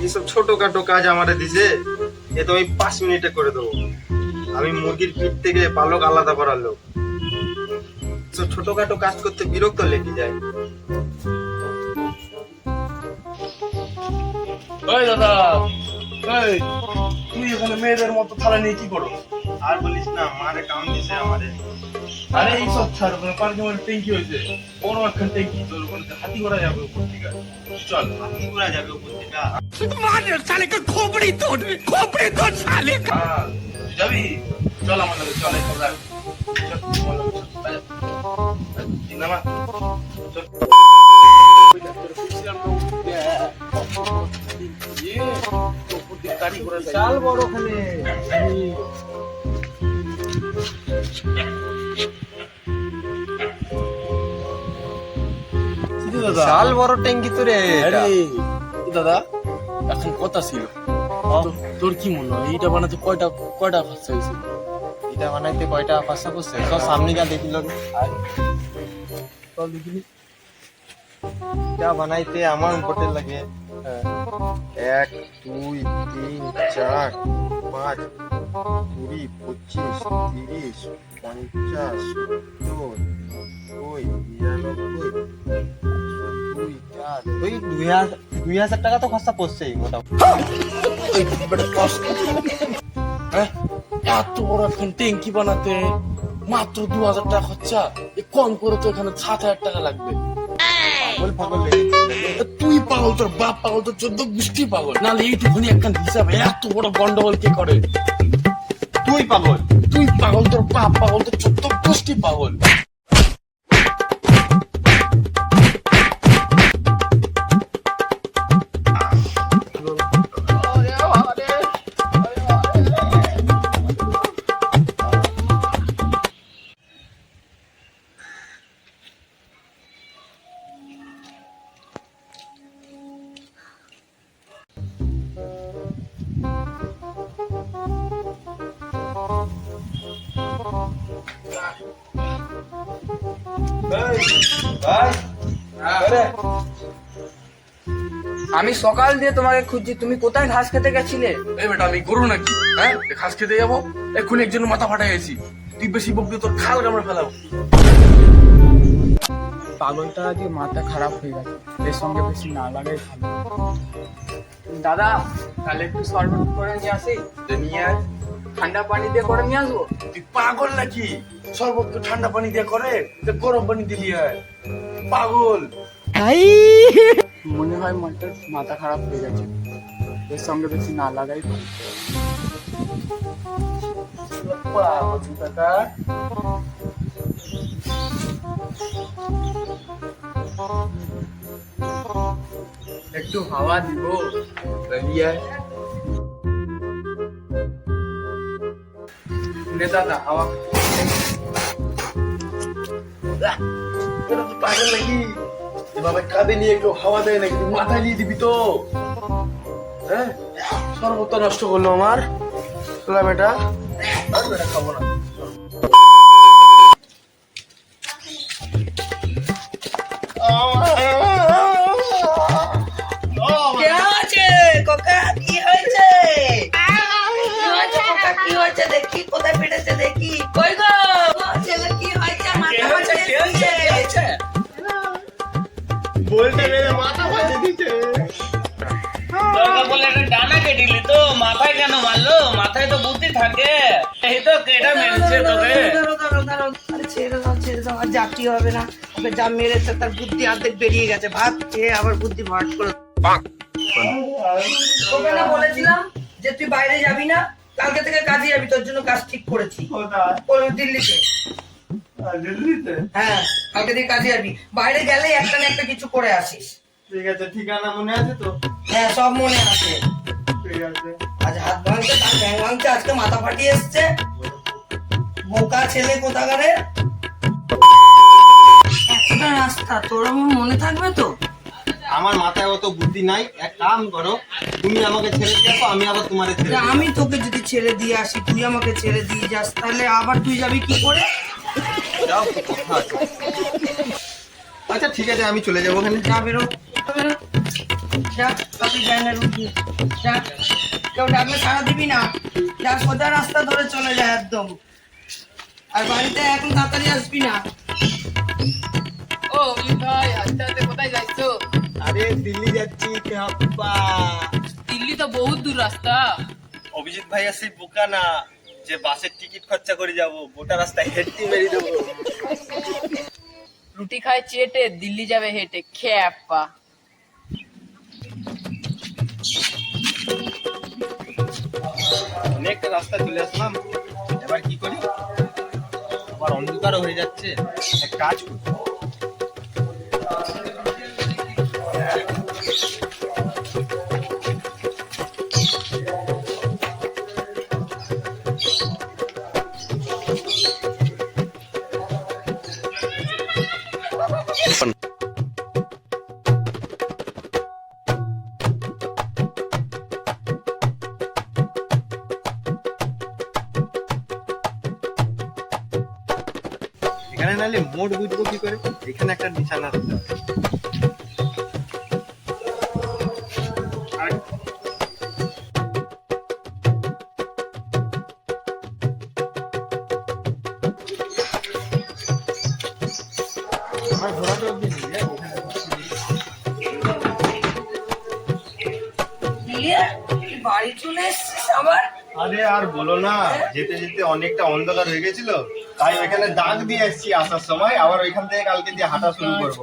এইসব ছোটখাটো কাজ আমারে দিছে, এ তো আমি 5 মিনিটে করে দেবো। আমি মুরগির পিঠ থেকে পালক আলাদা করার লোক। সব ছোটখাটো কাজ করতে বিরক্ত লেগে যায়। ওই দাদা, এই তুই এখানে মেয়েদের মতো থালা নিয়ে কি করো? আর বলিস না, মারে কাম দিছে আমারে। আরে এই সব ছাড়, ওখানে পার্কে মানে ট্যাঙ্কি হয়েছে, বড় একটা ট্যাঙ্কি, তোর ওখানে হাতি ঘোড়া যাবে উপর থেকে। চল, হাতি ঘোড়া যাবে উপর থেকে। হ্যাঁ, তুই যাবি? চল আমার সাথে, চল এই খবর। নামা চল। চাল বড় ওখানে। চাল বড় ট্যাঙ্কি তো রে। দাদা, এখন কথা ছিল, তোর কি মনে হয় এইটা বানাতে কয়টা কয়টা খরচা হয়েছে? এটা বানাইতে কয়টা খরচা করছে? সব সামনে যা দেখিল, চল দেখিনি। এটা বানাইতে আমার হোটেল লাগে 1 2 3 4 5 20 25 30 50 70 2,000 টাকা তো খরচা পড়ছেই মোটামুটি। হ্যাঁ, এত বড় এখন ট্যাঙ্কি বানাতে মাত্র 2,000 টাকা খরচা? কম করে তো এখানে 7,000 টাকা লাগবে। পাগল লেগেছে। তুই পাগল, তোর বাপ পাগল, তোর 14 গোষ্ঠী পাগল, নাহলে এইটুকুনি একটা হিসাবে এত বড় গন্ডগোল কে করে? তুই পাগল। তুই পাগল, তোর বাপ পাগল, তোর 14 গোষ্ঠী পাগল। আমি সকাল দিয়ে তোমাকে খুঁজছি, তুমি কোথায় ঘাস খেতে গেছিলে? এই বেটা, আমি গরু নাকি? হ্যাঁ, ঘাস খেতে যাবো? এক্ষুনি একজন মাথা ফাটাই গেছি। তুই বেশি বকবি, তোর খাল কামড়ে ফেলাবো। পাগলটা আজকে মাথা খারাপ হয়ে গেছে, এর সঙ্গে বেশি না লাগাই ভালো। দাদা, তাহলে একটু শরবত করে নিয়ে আসি। নিয়ে আয়। ঠান্ডা পানি দিয়ে করে নিয়ে আসবো? তুই পাগল নাকি? শরবত তো ঠান্ডা পানি দিয়ে করে, তো গরম পানি দিলি আয়। পাগল। মনে হয় মাথার মাথা খারাপ হয়ে গেছে, এর সঙ্গে বেশি না লাগাই ভালো। পাগল টাকা। একটু হাওয়া দিব। নিয়ে আয়। নে দাদা, হাওয়া। তোরা তো পাগল নাকি? এভাবে কাঁধে নিয়ে কেউ হাওয়া দেয় নাকি? তুই মাথায় নিয়ে দিবি তো? হ্যাঁ, শরবত তো নষ্ট করলো আমার। তোরা বেটা, আর বেটা খাবো না। কে আছে? কোকা, কি হয়েছে? কি হয়েছে কোকা, কি হয়েছে দেখি? কোথায় পেটেছে দেখি? কই গো? ছেলে কি হয়েছে? মাথা ফাটে দিচ্ছে। বলতে গেলে মাথা ফাটে দিচ্ছে। দরকার বলে একটা ডানা কেটিলি তো, মাথায় কেন মারলো? মাথায় তো বুদ্ধি থাকে। এই তো কেটা মেরেছে তোকে। আরে ছেড়ে দাও, আর জাতি হবে না। ওকে যা মেরেছে তার বুদ্ধি অর্ধেক বেরিয়ে গেছে। ভাত খেয়ে আবার বুদ্ধি ভাট করে। তোকে না বলেছিলাম যে তুই বাইরে যাবি না, কালকে থেকে কাজে যাবি, তোর জন্য কাজ ঠিক করেছি। দিল্লিতে। দিল্লিতে? হ্যাঁ, কালকে থেকে কাজে যাবি। বাইরে গেলে একটা না একটা কিছু করে আসিস। ঠিক আছে, ঠিকানা মনে আছে তো? হ্যাঁ, সব মনে আছে। ঠিক আছে। আজ হাত ভাঙছে, তার ব্যাং ভাঙছে, আজকে মাথা ফাটিয়ে এসছে। বোকা ছেলে কোথাকারে। একটা রাস্তা তোর আমার মনে থাকবে তো? আমার মাথায় অত বুদ্ধি নাই। এক কাম করো, তুমি আমাকে ছেড়ে দিয়ে আসো, আমি আবার তোমারে ছেড়ে যে দেব। আমি তোকে যদি ছেড়ে দিয়ে আসি, তুই আমাকে ছেড়ে দিয়ে যাস, তাহলে আবার তুই যাবি কি করে? যাও, তো কথা আছে। আচ্ছা ঠিক আছে, আমি চলে যাবো ওখানে। যা বেরো। যা কফি জ্ঞানের উঠি যা, কেউ ডাকলে সারা দিবি না, যা সোজা রাস্তা ধরে চলে যায় একদম, আর বাড়িতে এখন তাড়াতাড়ি আসবি না। ও অমিত ভাই, আস্তে আস্তে কোথায় যাইছো? আরে দিল্লি যাচ্ছি দিল্লি তো বহুত দূর রাস্তা। অভিজিৎ ভাই আসি বোকা না যে বাসের টিকিট খরচা করে যাব, গোটা রাস্তায় হেঁটে মেরে দেবো। রুটি খায় চেটে, দিল্লি যাবে হেঁটে, খ্যাপা। অনেকটা রাস্তা চলে আসলাম, এবার কি করি? আবার অন্ধকারও হয়ে যাচ্ছে, এক কাজ করি। এখানে নালে মোড় বুঝবো কি করে? এখানে একটা নিশানা দিতে হবে। আমার ঘোরাটা অব্দি নেই, দিয়ে তুই বাড়ি চলে এসছিস আবার? আরে আর বলো না, যেতে যেতে অনেকটা অন্ধকার হয়ে গেছিল, তাই ওইখানে দাগ দিয়ে এসেছি আসার সময়, আবার ওইখান থেকে কালকে দিয়ে হাঁটা শুরু করবো।